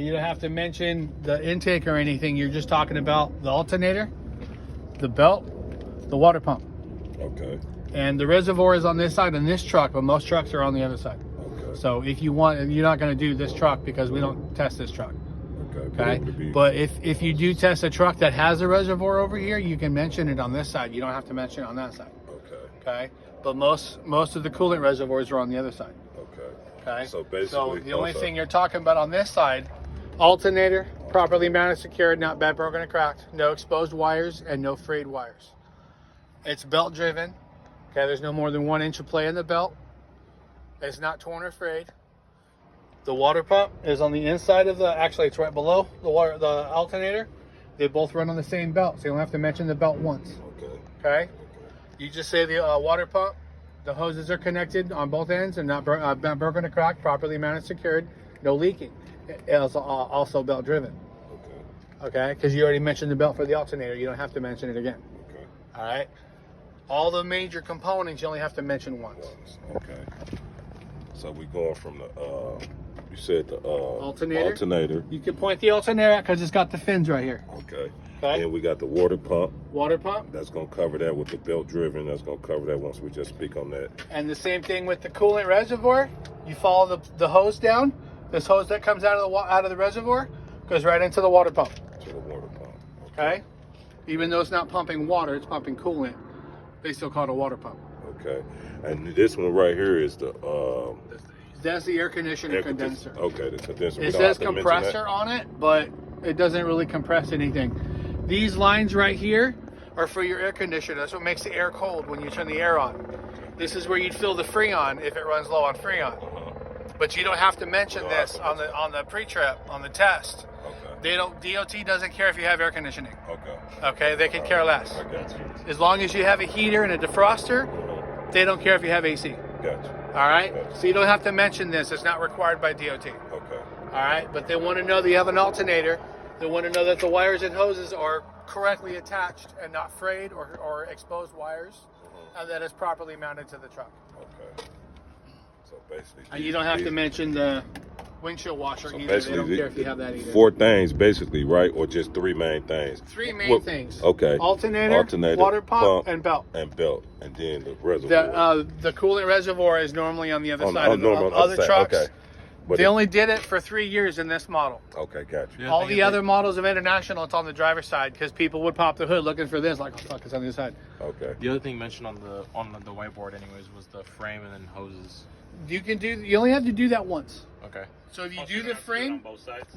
You don't have to mention the intake or anything. You're just talking about the alternator, the belt, the water pump. Okay. And the reservoir is on this side on this truck, but most trucks are on the other side. Okay. So if you want, you're not going to do this truck because we don't test this truck. Okay. But if you do test a truck that has a reservoir over here, you can mention it on this side. You don't have to mention it on that side. Okay. Okay. But most of the coolant reservoirs are on the other side. Okay. Okay. So basically, the only thing you're talking about on this side, alternator, properly mounted, secured, not bent, broken, or cracked, no exposed wires, and no frayed wires. It's belt driven. Okay, there's no more than 1 inch of play in the belt. It's not torn or frayed. The water pump is on the inside of actually it's right below the alternator. They both run on the same belt, so you don't have to mention the belt once. Okay. Okay? You just say the water pump, the hoses are connected on both ends and not bent, broken, or cracked, properly mounted, secured, no leaking. It's also belt driven. Okay. Okay? Because you already mentioned the belt for the alternator. You don't have to mention it again. Okay. All right? All the major components you only have to mention once. Okay. So we going from the you said the alternator. You can point the alternator out because it's got the fins right here. Okay. Okay. And we got the water pump. Water pump. That's gonna cover that with the belt driven. That's gonna cover that once we just speak on that. And the same thing with the coolant reservoir. You follow the hose down. This hose that comes out of the reservoir goes right into the water pump. To the water pump. Okay. Even though it's not pumping water, it's pumping coolant. They still call it a water pump. Okay. And this one right here is the that's the air conditioner condenser. Okay, the condenser. It says compressor on it, but it doesn't really compress anything. These lines right here are for your air conditioner. That's what makes the air cold when you turn the air on. This is where you'd fill the Freon if it runs low on Freon. But you don't have to mention this on the pre-trip, on the test. Okay. DOT doesn't care if you have air conditioning. Okay. Okay, they can care less. I got you. As long as you have a heater and a defroster, they don't care if you have AC. Gotcha. All right? Gotcha. So you don't have to mention this. It's not required by DOT. Okay. All right? But they want to know that you have an alternator. They want to know that the wires and hoses are correctly attached and not frayed or exposed wires, and that it's properly mounted to the truck. Okay. So basically, And you don't have to mention the windshield washer either. They don't care if you have that either. 4 things basically, right? Or just 3 main things? 3 main things. Okay. Alternator, water pump, and belt. And belt. And then the reservoir. The coolant reservoir is normally on the other side of the normal other trucks. Okay. But they only did it for 3 years in this model. Okay, gotcha. Yeah. All the other models of International, it's on the driver's side because people would pop the hood looking for this, like, oh fuck, it's on the other side. Okay. The other thing mentioned on the whiteboard, anyways, was the frame and then hoses. You only have to do that once. Okay. So if you do the frame, on both sides.